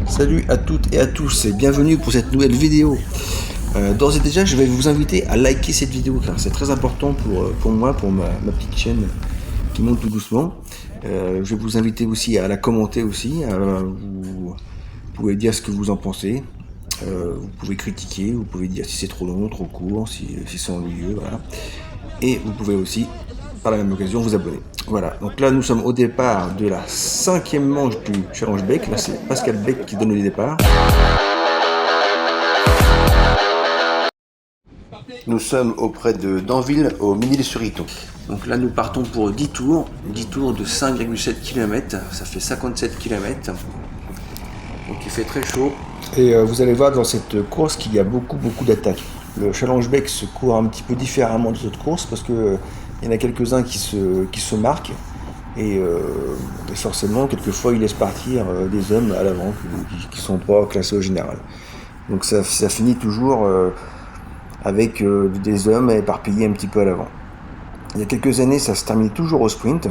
Salut à toutes et à tous et bienvenue pour cette nouvelle vidéo. D'ores et déjà, je vais vous inviter à liker cette vidéo car c'est très important pour moi, pour ma petite chaîne qui monte tout doucement. Je vais vous inviter aussi à la commenter aussi. Vous pouvez dire ce que vous en pensez. Vous pouvez critiquer, vous pouvez dire si c'est trop long, trop court, si c'est ennuyeux, voilà. Et vous pouvez aussi, par la même occasion, vous abonner. Voilà, donc là nous sommes au départ de la 5e manche du Challenge Bec. Là c'est Pascal Bec qui donne le départ. Nous sommes auprès de Danville, au Ménil-sur-Iton. Donc là, nous partons pour 10 tours de 5,7 km, ça fait 57 km. Donc il fait très chaud. Et vous allez voir dans cette course qu'il y a beaucoup d'attaques. Le Challenge Bec se court un petit peu différemment des autres courses parce que il y en a quelques-uns qui se marquent et forcément, quelquefois, ils laissent partir des hommes à l'avant qui sont pas classés au général. Donc ça finit toujours avec des hommes éparpillés un petit peu à l'avant. Il y a quelques années, ça se terminait toujours au sprint.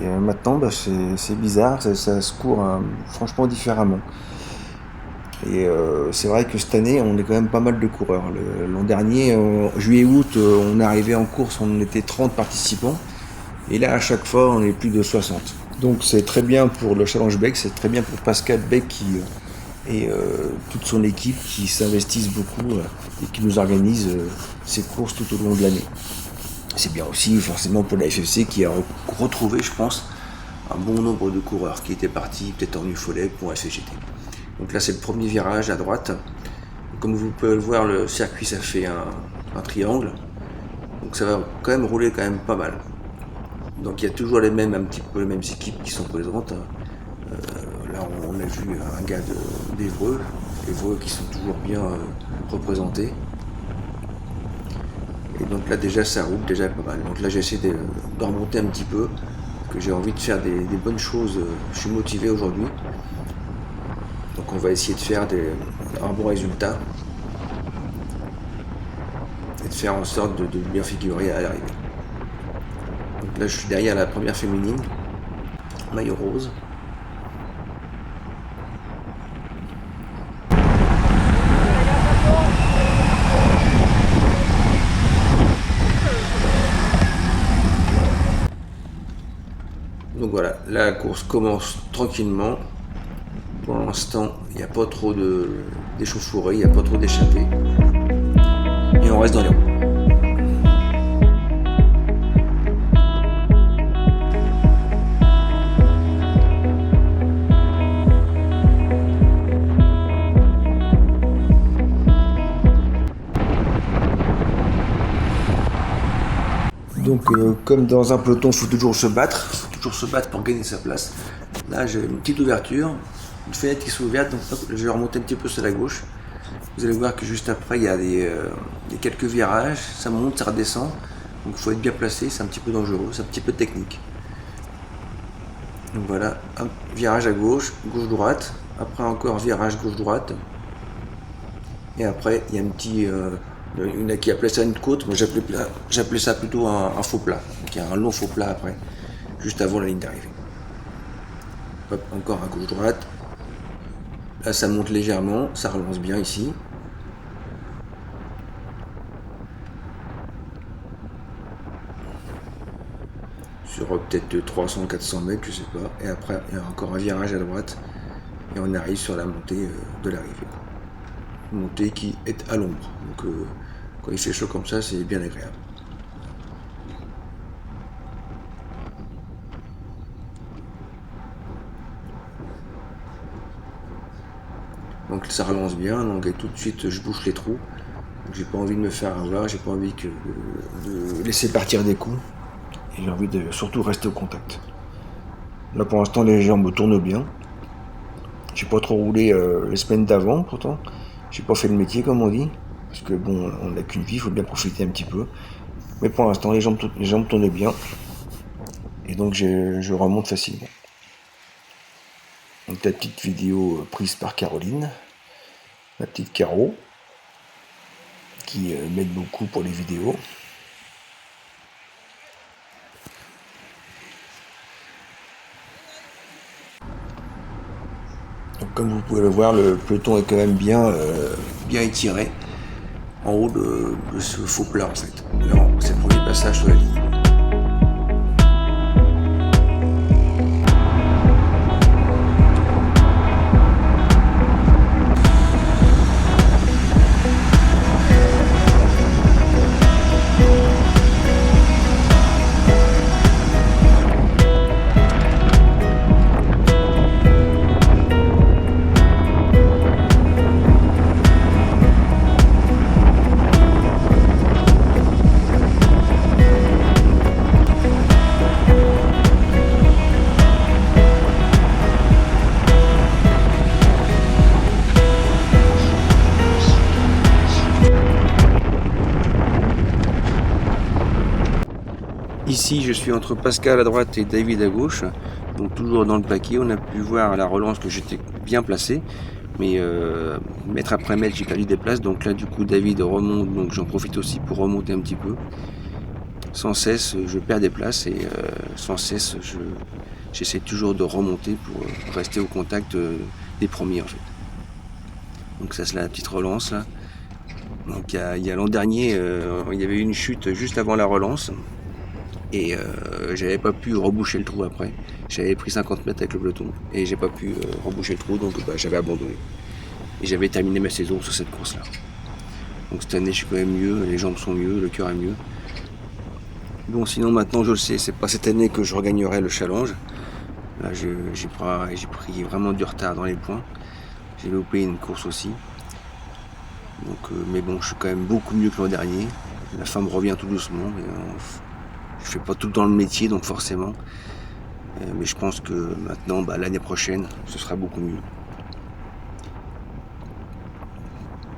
Et maintenant, c'est bizarre, ça se court franchement différemment. Et c'est vrai que cette année, on est quand même pas mal de coureurs. L'an dernier, juillet-août, on est arrivé en course, on était 30 participants. Et là, à chaque fois, on est plus de 60. Donc c'est très bien pour le Challenge Bec, c'est très bien pour Pascal Bec et toute son équipe qui s'investissent beaucoup et qui nous organise ces courses tout au long de l'année. C'est bien aussi forcément pour la FFC qui a retrouvé, je pense, un bon nombre de coureurs qui étaient partis peut-être en UFOLEG pour FGT. Donc là c'est le premier virage à droite. Comme vous pouvez le voir, le circuit ça fait un triangle. Donc ça va quand même rouler quand même pas mal. Donc il y a toujours un petit peu les mêmes équipes qui sont présentes. Là on a vu un gars d'Évreux, Évreux qui sont toujours bien représentés. Et donc là déjà ça roule déjà pas mal. Donc là j'essaie de remonter un petit peu, parce que j'ai envie de faire des bonnes choses. Je suis motivé aujourd'hui. Donc on va essayer de faire un bon résultat et de faire en sorte de bien figurer à l'arrivée. Donc là je suis derrière la première féminine, maillot rose. Donc voilà, la course commence tranquillement. Pour l'instant, il n'y a pas trop d'échauffourée, il n'y a pas trop d'échappée. Et on reste dans les roues. Donc comme dans un peloton, il faut toujours se battre. Pour gagner sa place. Là, j'ai une petite ouverture, une fenêtre qui s'est ouverte, donc je vais remonter un petit peu sur la gauche. Vous allez voir que juste après, il y a des quelques virages, ça monte, ça redescend. Donc il faut être bien placé, c'est un petit peu dangereux, c'est un petit peu technique. Donc voilà, un virage à gauche, gauche-droite. Après encore virage gauche-droite. Et après, il y a il y en a qui appelait ça une côte, moi j'appelais ça plutôt un faux plat. Donc il y a un long faux plat après, juste avant la ligne d'arrivée. Hop, encore à gauche-droite. Là ça monte légèrement, ça relance bien ici. Sur peut-être 300-400 mètres, je sais pas. Et après, il y a encore un virage à droite. Et on arrive sur la montée de l'arrivée. Montée qui est à l'ombre. Donc quand il fait chaud comme ça, c'est bien agréable. Donc ça relance bien, donc et tout de suite je bouche les trous. J'ai pas envie de me faire avoir, j'ai pas envie de laisser partir des coups. Et j'ai envie de surtout rester au contact. Là pour l'instant les jambes tournent bien. J'ai pas trop roulé les semaines d'avant pourtant. J'ai pas fait le métier comme on dit. Parce que bon, on n'a qu'une vie, il faut bien profiter un petit peu. Mais pour l'instant les jambes tournent bien. Et donc je remonte facilement. Donc la petite vidéo prise par Caroline, la petite Caro, qui m'aide beaucoup pour les vidéos. Donc Comme vous pouvez le voir, le peloton est quand même bien étiré en haut de ce faux plat en fait. Non, c'est le premier passage sur la ligne. Ici, je suis entre Pascal à droite et David à gauche, donc toujours dans le paquet. On a pu voir à la relance que j'étais bien placé, mais mètre après mètre, j'ai perdu des places. Donc là, du coup, David remonte, donc j'en profite aussi pour remonter un petit peu. Sans cesse, je perds des places et sans cesse, j'essaie toujours de remonter pour rester au contact des premiers en fait. Donc ça, c'est la petite relance là. Donc il y a l'an dernier, il y avait une chute juste avant la relance. Et j'avais pas pu reboucher le trou après. J'avais pris 50 mètres avec le peloton et j'ai pas pu reboucher le trou, donc j'avais abandonné. Et j'avais terminé ma saison sur cette course là. Donc cette année je suis quand même mieux, les jambes sont mieux, le cœur est mieux. Bon sinon maintenant je le sais, c'est pas cette année que je regagnerai le challenge. Là j'ai pris vraiment du retard dans les points. J'ai loupé une course aussi. Donc, mais bon je suis quand même beaucoup mieux que l'an dernier. La fin me revient tout doucement. Mais, je fais pas tout le temps le métier, donc forcément. Mais je pense que maintenant, l'année prochaine, ce sera beaucoup mieux.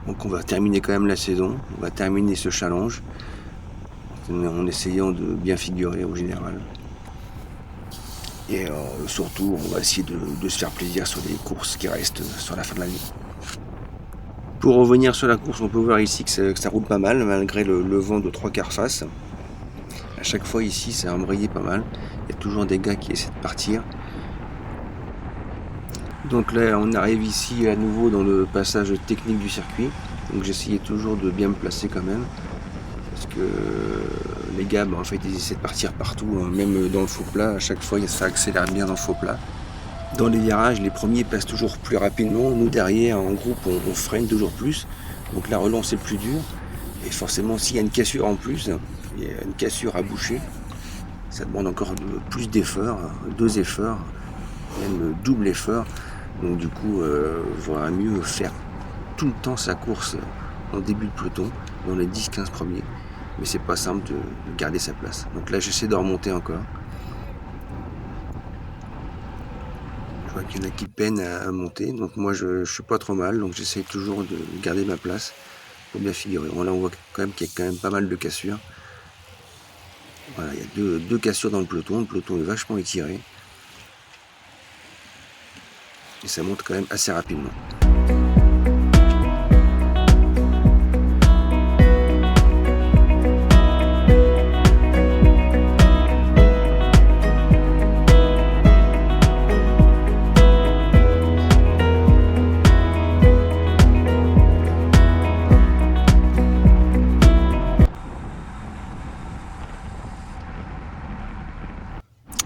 Donc on va terminer quand même la saison, on va terminer ce challenge en essayant de bien figurer au général. Et surtout, on va essayer de se faire plaisir sur les courses qui restent sur la fin de l'année. Pour revenir sur la course, on peut voir ici que ça roule pas mal, malgré le vent de 3/4 face. À chaque fois ici, ça a embrayé pas mal. Il y a toujours des gars qui essaient de partir. Donc là, on arrive ici à nouveau dans le passage technique du circuit. Donc j'essayais toujours de bien me placer quand même. Parce que les gars, en fait, ils essaient de partir partout, hein. Même dans le faux plat. À chaque fois, ça accélère bien dans le faux plat. Dans les virages, les premiers passent toujours plus rapidement. Nous, derrière, en groupe, on freine toujours plus. Donc la relance est plus dure. Et forcément, s'il y a une cassure en plus, il y a une cassure à boucher, ça demande encore plus d'efforts, 2 efforts, même double effort. Donc du coup, il vaudra mieux faire tout le temps sa course en début de peloton, dans les 10-15 premiers. Mais c'est pas simple de garder sa place. Donc là, j'essaie de remonter encore. Je vois qu'il y en a qui peinent à monter. Donc moi, je suis pas trop mal. Donc j'essaie toujours de garder ma place pour bien figurer. Bon, là, on voit quand même qu'il y a quand même pas mal de cassures. Voilà, il y a deux cassures dans le peloton. Le peloton est vachement étiré. Et ça monte quand même assez rapidement.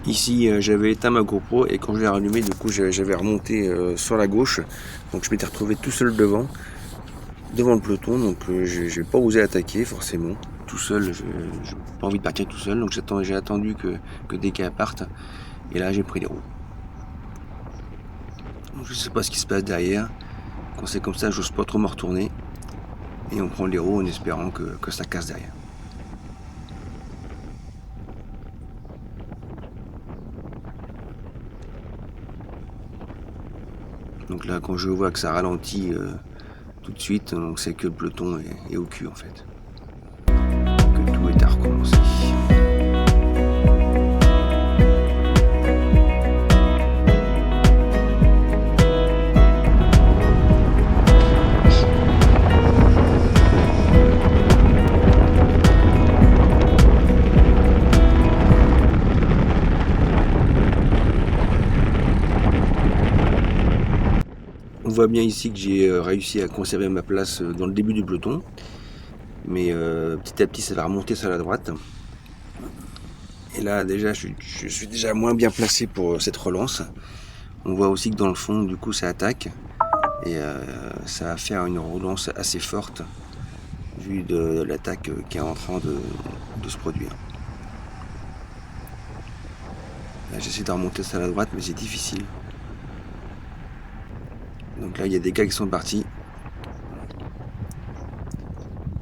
Ici, j'avais éteint ma GoPro et quand je l'ai rallumé, du coup, j'avais remonté sur la gauche. Donc, je m'étais retrouvé tout seul devant le peloton. Donc, je n'ai pas osé attaquer forcément. Tout seul, je n'ai pas envie de partir tout seul. Donc, j'ai attendu que des gars partent. Et là, j'ai pris les roues. Donc, je ne sais pas ce qui se passe derrière. Quand c'est comme ça, j'ose pas trop me retourner. Et on prend les roues en espérant que ça casse derrière. Donc là, quand je vois que ça ralentit tout de suite, donc c'est que le peloton est au cul en fait. Que tout est à recommencer. voit bien ici que j'ai réussi à conserver ma place dans le début du peloton. Mais petit à petit ça va remonter sur la droite. Et là déjà je suis déjà moins bien placé pour cette relance. On voit aussi que dans le fond du coup ça attaque. Et ça va faire une relance assez forte vu de l'attaque qui est en train de se produire. Là j'essaie de remonter sur la droite mais c'est difficile. Donc là il y a des gars qui sont partis.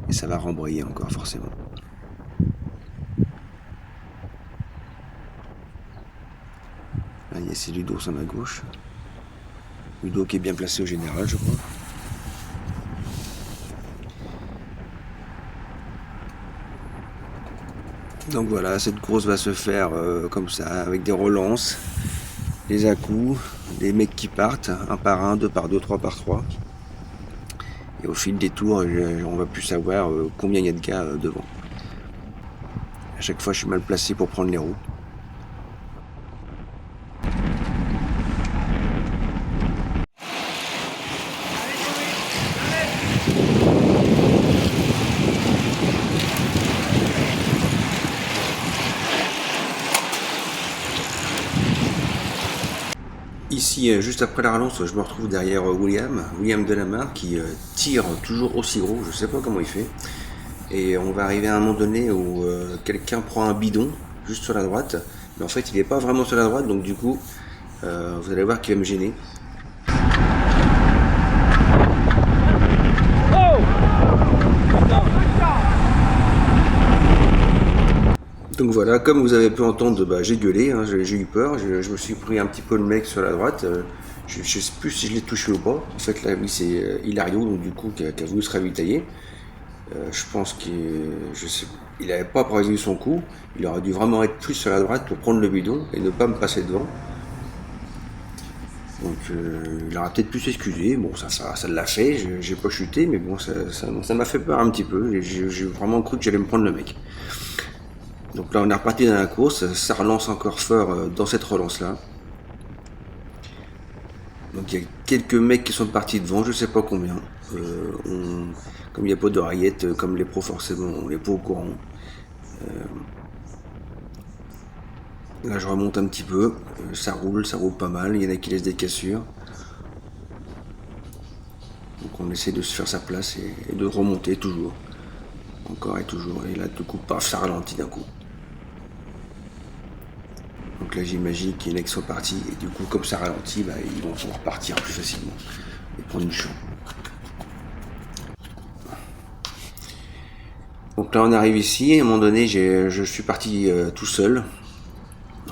Et ça va rembrayer encore forcément. Là il y a ces Ludo sur ma gauche. Ludo qui est bien placé au général je crois. Donc voilà, cette course va se faire comme ça, avec des relances, des à-coups, des mecs qui partent, un par un, deux par deux, trois par trois. Et au fil des tours, on va plus savoir combien il y a de gars devant. À chaque fois, je suis mal placé pour prendre les roues. Ici, juste après la relance, je me retrouve derrière William Delamare, qui tire toujours aussi gros, je sais pas comment il fait. Et on va arriver à un moment donné où quelqu'un prend un bidon juste sur la droite, mais en fait il n'est pas vraiment sur la droite, donc du coup vous allez voir qu'il va me gêner. Donc voilà, comme vous avez pu entendre, j'ai gueulé, hein, j'ai eu peur, je me suis pris un petit peu le mec sur la droite, je ne sais plus si je l'ai touché ou pas. En fait là oui c'est Hilario donc du coup qui a voulu se ravitailler. Je pense qu'il n'avait pas prévu son coup, il aurait dû vraiment être plus sur la droite pour prendre le bidon et ne pas me passer devant. Donc il aurait peut-être pu s'excuser, bon ça l'a fait, j'ai pas chuté, mais bon ça m'a fait peur un petit peu, j'ai vraiment cru que j'allais me prendre le mec. Donc là on est reparti dans la course, ça relance encore fort dans cette relance là. Donc il y a quelques mecs qui sont partis devant, je sais pas combien. Comme il n'y a pas d'oreillette, comme les pros forcément, on n'est pas au courant. Là je remonte un petit peu, ça roule pas mal, il y en a qui laissent des cassures. Donc on essaie de se faire sa place et de remonter toujours. Encore et toujours, et là du coup paf, ça ralentit d'un coup. Donc là j'imagine qu'il y en a qui sont partis, et du coup comme ça ralentit, ils vont repartir plus facilement et prendre du champ. Donc là on arrive ici, et à un moment donné je suis parti tout seul.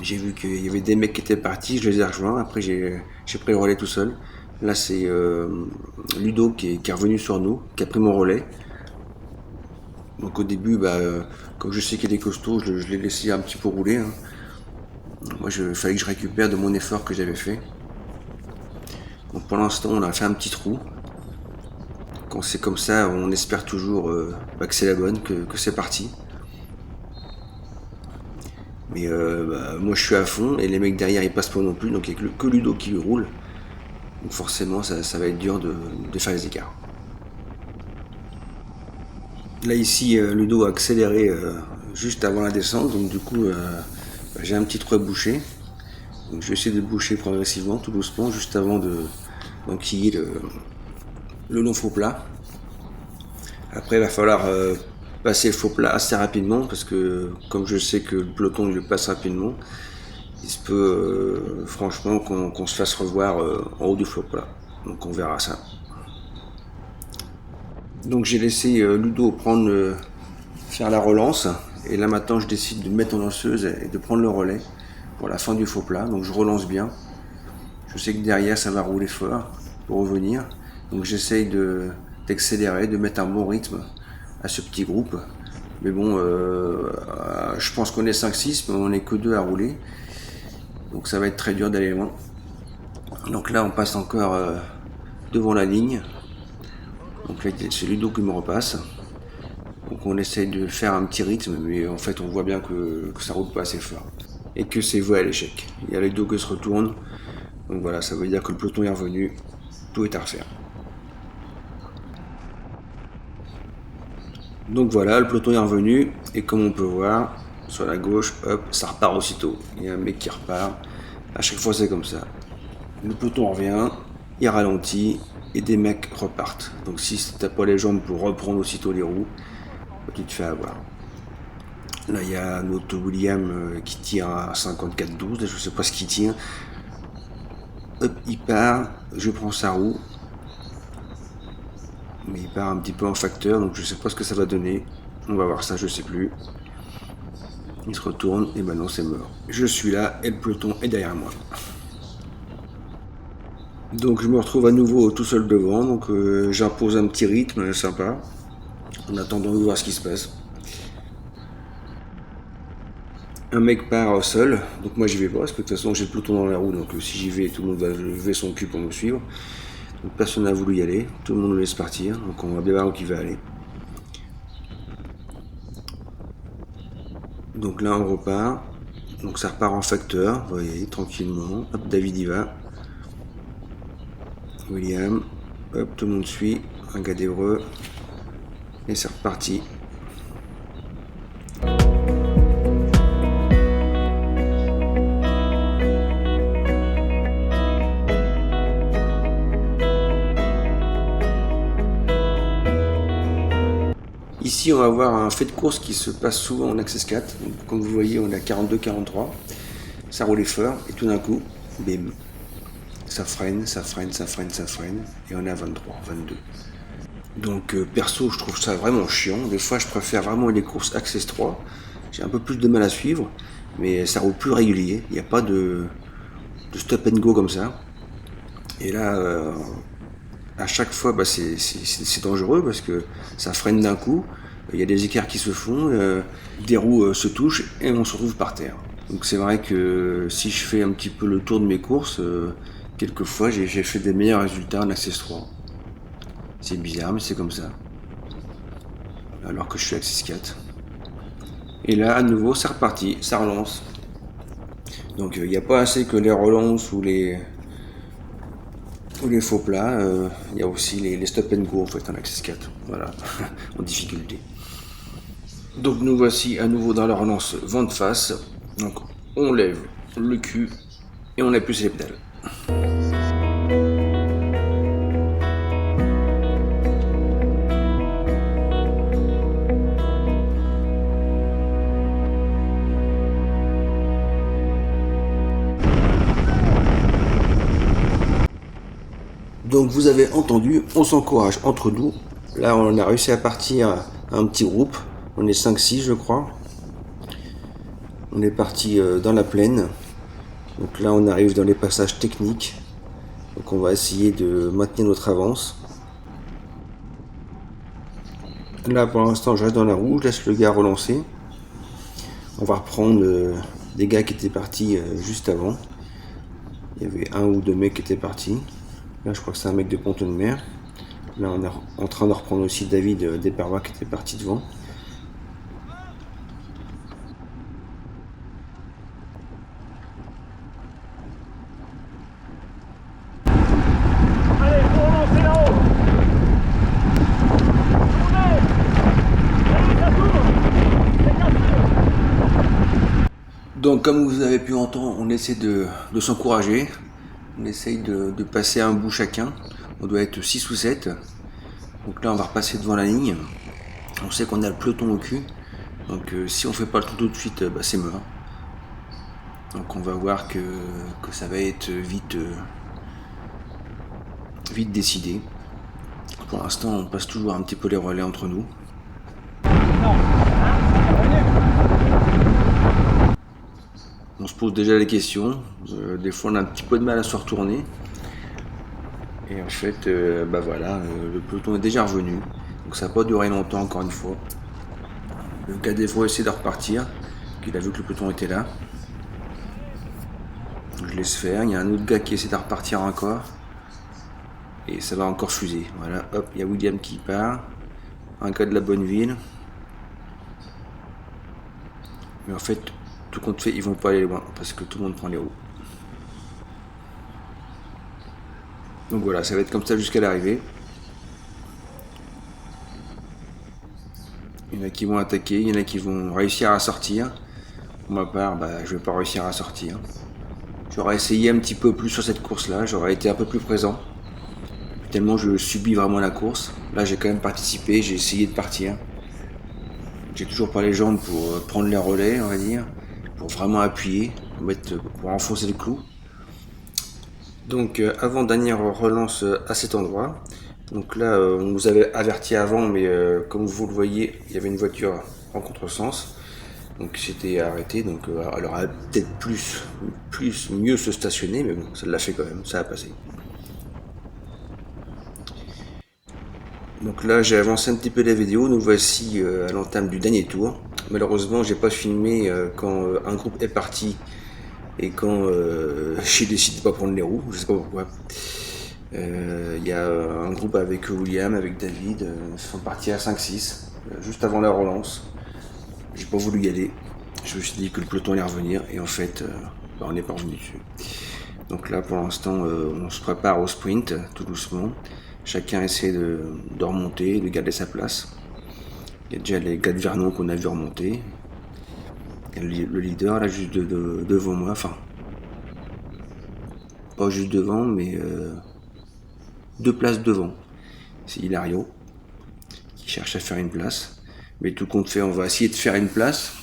J'ai vu qu'il y avait des mecs qui étaient partis, je les ai rejoints, après j'ai pris le relais tout seul. Là c'est Ludo qui est revenu sur nous, qui a pris mon relais. Donc au début, comme je sais qu'il est costaud, je l'ai laissé un petit peu rouler. Hein. Moi il fallait que je récupère de mon effort que j'avais fait. Donc pour l'instant on a fait un petit trou. Quand c'est comme ça, on espère toujours que c'est la bonne, que c'est parti. Mais moi je suis à fond et les mecs derrière ils passent pas non plus, donc il n'y a que Ludo qui roule. Donc forcément ça va être dur de faire les écarts. Là ici Ludo a accéléré juste avant la descente, donc du coup j'ai un petit trou à boucher. Donc je vais essayer de boucher progressivement, tout doucement, juste avant d'enquiller le long faux plat. Après il va falloir passer le faux plat assez rapidement parce que comme je sais que le peloton il le passe rapidement, il se peut franchement qu'on se fasse revoir en haut du faux plat. Donc on verra ça. Donc j'ai laissé Ludo faire la relance et là maintenant je décide de me mettre en lanceuse et de prendre le relais pour la fin du faux plat. Donc je relance bien. Je sais que derrière ça va rouler fort pour revenir. Donc j'essaye d'accélérer, de mettre un bon rythme à ce petit groupe. Mais bon, je pense qu'on est 5-6, mais on n'est que 2 à rouler. Donc ça va être très dur d'aller loin. Donc là on passe encore devant la ligne. Donc là c'est Ludo qui me repasse. Donc on essaye de faire un petit rythme, mais en fait on voit bien que ça roule pas assez fort. Et que c'est voué à l'échec. Il y a Ludo qui se retourne. Donc voilà, ça veut dire que le peloton est revenu. tout est à refaire. Donc voilà, le peloton est revenu, et comme on peut voir, sur la gauche, hop, ça repart aussitôt. Il y a un mec qui repart, à chaque fois c'est comme ça. Le peloton revient, il ralentit, et des mecs repartent. Donc si t'as pas les jambes pour reprendre aussitôt les roues, tu te fais avoir. Là il y a notre William qui tire à 54,12, je sais pas ce qu'il tire. Hop, il part, je prends sa roue. Mais il part un petit peu en facteur, donc je sais pas ce que ça va donner. On va voir ça, je sais plus. Il se retourne, et maintenant c'est mort. Je suis là, et le peloton est derrière moi. Donc je me retrouve à nouveau tout seul devant, donc j'impose un petit rythme sympa, en attendant de voir ce qui se passe. Un mec part seul, donc moi j'y vais pas, parce que de toute façon j'ai le peloton dans la roue, donc si j'y vais, tout le monde va lever son cul pour me suivre. Donc personne n'a voulu y aller, tout le monde le laisse partir, donc on va bien voir où il va aller. Donc là on repart, donc ça repart en facteur, vous voyez, tranquillement. Hop, David y va. William, hop, tout le monde suit, un gars d'Evreux, et c'est reparti. Ici, on va voir un fait de course qui se passe souvent en Access 4. Donc, comme vous voyez, on est à 42-43. Ça roulait fort et tout d'un coup, bim. Ça freine, ça freine, ça freine, ça freine. Et on est à 23, 22. Donc, perso, je trouve ça vraiment chiant. Des fois, je préfère vraiment les courses Access 3. J'ai un peu plus de mal à suivre. Mais ça roule plus régulier. Il n'y a pas de stop and go comme ça. Et là, à chaque fois, bah, c'est dangereux parce que ça freine d'un coup. Il y a des écarts qui se font, des roues se touchent et on se retrouve par terre. Donc c'est vrai que si je fais un petit peu le tour de mes courses, quelquefois j'ai fait des meilleurs résultats en Access 3. C'est bizarre mais c'est comme ça. Alors que je suis Access 4. Et là à nouveau c'est reparti, ça relance. Donc il n'y a pas assez que les relances ou les faux plats, il y a aussi les stop and go en fait en Access 4. Voilà, en difficulté. Donc nous voici à nouveau dans la relance vent de face. Donc on lève le cul et on appuie sur les pédales. Donc vous avez entendu, on s'encourage entre nous. Là on a réussi à partir à un petit groupe. On est 5-6 je crois. On est parti dans la plaine. Donc là on arrive dans les passages techniques. Donc on va essayer de maintenir notre avance. Là pour l'instant je reste dans la roue, je laisse le gars relancer. On va reprendre des gars qui étaient partis juste avant. Il y avait un ou deux mecs qui étaient partis. Là je crois que c'est un mec de Pont-de-Mer. Là on est en train de reprendre aussi David d'Eperva qui était parti devant. Donc comme vous avez pu entendre, on essaie de s'encourager, on essaye de passer un bout chacun, on doit être 6 ou 7, donc là on va repasser devant la ligne, on sait qu'on a le peloton au cul, donc si on fait pas le tour tout de suite, bah, c'est mort. Donc on va voir que ça va être vite décidé. Pour l'instant on passe toujours un petit peu les relais entre nous. On se pose déjà les questions, des fois on a un petit peu de mal à se retourner. Et en fait, bah voilà, le peloton est déjà revenu, donc ça n'a pas duré longtemps encore une fois. Le gars des fois essaie de repartir, qu'il a vu que le peloton était là. Je laisse faire, il y a un autre gars qui essaie de repartir encore. Et ça va encore fuser. Voilà, hop, il y a William qui part, un gars de la Bonneville. Mais en fait, tout compte fait, ils vont pas aller loin parce que tout le monde prend les roues. Donc voilà, ça va être comme ça jusqu'à l'arrivée. Il y en a qui vont attaquer, il y en a qui vont réussir à sortir. Pour ma part, je ne vais pas réussir à sortir. J'aurais essayé un petit peu plus sur cette course-là, j'aurais été un peu plus présent. Tellement je subis vraiment la course. Là, j'ai quand même participé, j'ai essayé de partir. J'ai toujours pas les jambes pour prendre les relais, on va dire, pour vraiment appuyer, pour enfoncer le clou. Donc, avant dernière relance à cet endroit. Donc là, on vous avait averti avant, mais comme vous le voyez, il y avait une voiture en contresens. Donc c'était arrêté, donc elle aurait peut-être mieux se stationner, mais bon, ça l'a fait quand même, ça a passé. Donc là, j'ai avancé un petit peu la vidéo, nous voici à l'entame du dernier tour. Malheureusement, j'ai pas filmé quand un groupe est parti et quand j'ai décidé de pas prendre les roues, je sais pas pourquoi. Il y a un groupe avec William, avec David, ils sont partis à 5-6, juste avant la relance. J'ai pas voulu y aller. Je me suis dit que le peloton allait revenir et en fait, on n'est pas revenu dessus. Donc là, pour l'instant, on se prépare au sprint, tout doucement. Chacun essaie de remonter, de garder sa place. Il y a déjà les gars de Vernon qu'on a vu remonter. Il y a le leader là juste devant moi, enfin pas juste devant, mais 2 places devant. C'est Hilario qui cherche à faire une place. Mais tout compte fait, on va essayer de faire une place,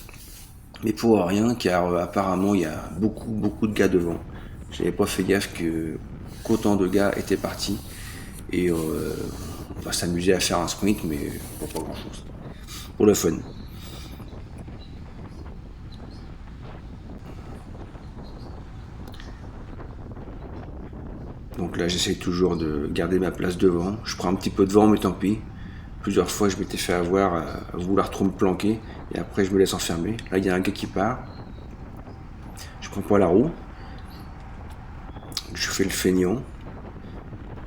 mais pour rien, car apparemment il y a beaucoup de gars devant. J'avais pas fait gaffe qu'autant de gars étaient partis. Et on va s'amuser à faire un sprint, mais pas grand chose. Pour le fun. Donc là, j'essaie toujours de garder ma place devant. Je prends un petit peu de vent, mais tant pis. Plusieurs fois, je m'étais fait avoir à vouloir trop me planquer. Et après, je me laisse enfermer. Là, il y a un gars qui part. Je prends pas la roue. Je fais le feignant.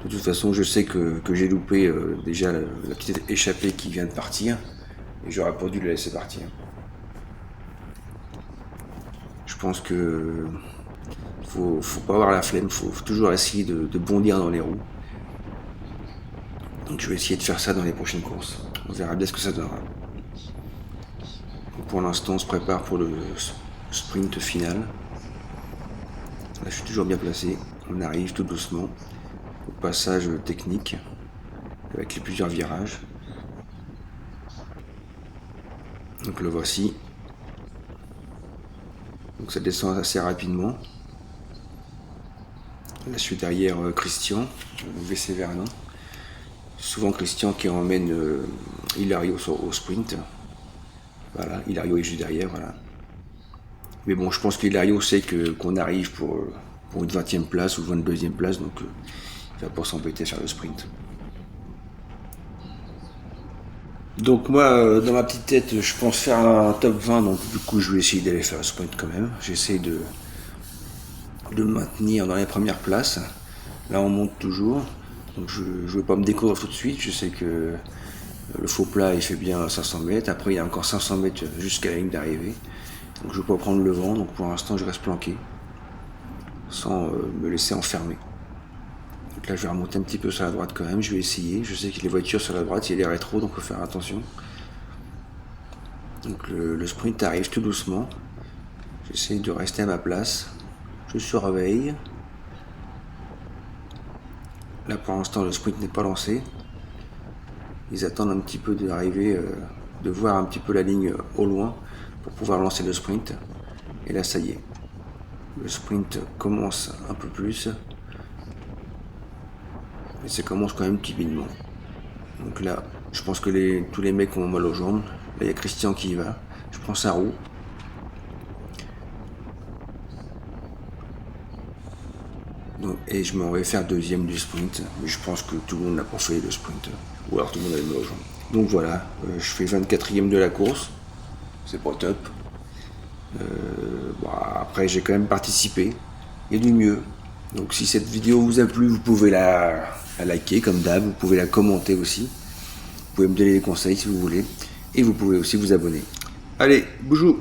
De toute façon, je sais que j'ai loupé déjà la petite échappée qui vient de partir. Et j'aurais pas dû le laisser partir. Je pense que faut pas avoir la flemme, faut toujours essayer de bondir dans les roues. Donc je vais essayer de faire ça dans les prochaines courses. On verra bien ce que ça donnera. Donc pour l'instant, on se prépare pour le sprint final. Là, je suis toujours bien placé. On arrive tout doucement au passage technique avec les plusieurs virages. Donc le voici. Donc ça descend assez rapidement. Là, je suis derrière Christian, VC Vernon. Souvent Christian qui emmène Hilario au sprint. Voilà, Hilario est juste derrière, voilà. Mais bon, je pense qu'Hilario sait qu'on arrive pour une 20e place ou 22e place, donc il va pas s'embêter à faire le sprint. Donc moi, dans ma petite tête, je pense faire un top 20, donc du coup je vais essayer d'aller faire le sprint quand même. J'essaie de me maintenir dans les premières places. Là on monte toujours, donc je ne vais pas me découvrir tout de suite. Je sais que le faux plat il fait bien 500 mètres, après il y a encore 500 mètres jusqu'à la ligne d'arrivée. Donc je ne vais pas prendre le vent, donc pour l'instant je reste planqué, sans me laisser enfermer. Donc là je vais remonter un petit peu sur la droite quand même, je vais essayer. Je sais que les voitures sur la droite, il y a des rétros, donc il faut faire attention. Donc le sprint arrive tout doucement. J'essaie de rester à ma place. Je surveille. Là pour l'instant le sprint n'est pas lancé. Ils attendent un petit peu d'arriver, de voir un petit peu la ligne au loin pour pouvoir lancer le sprint. Et là ça y est. Le sprint commence un peu plus. Mais ça commence quand même timidement. Donc là, je pense que tous les mecs ont mal aux jambes. Là il y a Christian qui y va. Je prends sa roue. Et je m'en vais faire deuxième du sprint, mais je pense que tout le monde n'a pas fait le sprint, ou alors tout le monde a mal aux jambes. Donc voilà, je fais 24e de la course, c'est pas top. Après j'ai quand même participé, il y a du mieux. Donc si cette vidéo vous a plu, vous pouvez la liker comme d'hab, vous pouvez la commenter aussi. Vous pouvez me donner des conseils si vous voulez, et vous pouvez aussi vous abonner. Allez, bonjour.